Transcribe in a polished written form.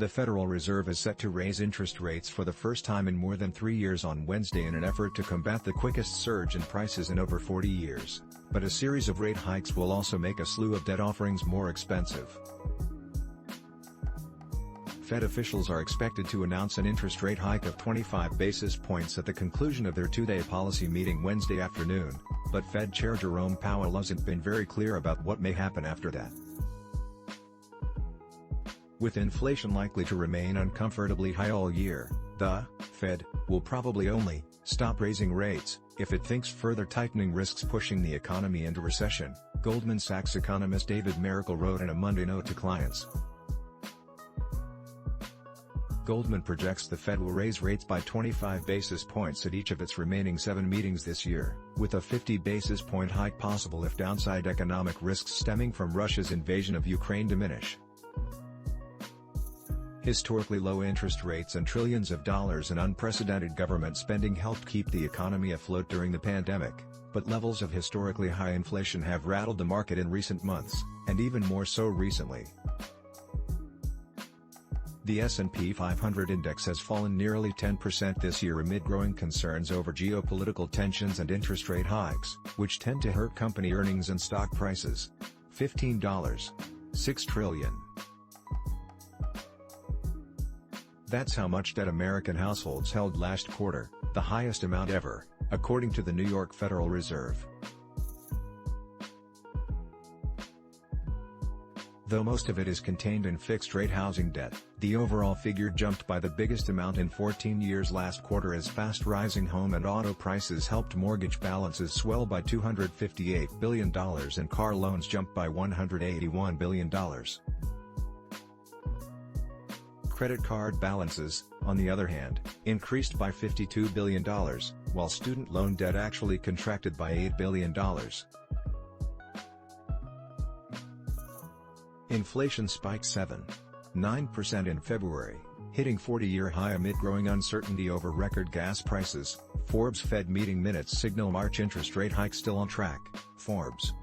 The Federal Reserve is set to raise interest rates for the first time in more than 3 years on Wednesday in an effort to combat the quickest surge in prices in over 40 years, but a series of rate hikes will also make a slew of debt offerings more expensive. Fed officials are expected to announce an interest rate hike of 25 basis points at the conclusion of their two-day policy meeting Wednesday afternoon, but Fed Chair Jerome Powell hasn't been very clear about what may happen after that. With inflation likely to remain uncomfortably high all year, the Fed will probably only stop raising rates if it thinks further tightening risks pushing the economy into recession, Goldman Sachs economist David Mericle wrote in a Monday note to clients. Goldman projects the Fed will raise rates by 25 basis points at each of its remaining 7 meetings this year, with a 50 basis point hike possible if downside economic risks stemming from Russia's invasion of Ukraine diminish. Historically low interest rates and trillions of dollars in unprecedented government spending helped keep the economy afloat during the pandemic, but levels of historically high inflation have rattled the market in recent months, and even more so recently. The S&P 500 index has fallen nearly 10% this year amid growing concerns over geopolitical tensions and interest rate hikes, which tend to hurt company earnings and stock prices. $15.6 trillion. That's how much debt American households held last quarter, the highest amount ever, according to the New York Federal Reserve. Though most of it is contained in fixed-rate housing debt, the overall figure jumped by the biggest amount in 14 years last quarter as fast-rising home and auto prices helped mortgage balances swell by $258 billion and car loans jump by $181 billion. Credit card balances, on the other hand, increased by $52 billion, while student loan debt actually contracted by $8 billion. Inflation spiked 7.9% in February, hitting 40-year high amid growing uncertainty over record gas prices. Forbes Fed meeting minutes signal March interest rate hike still on track, Forbes.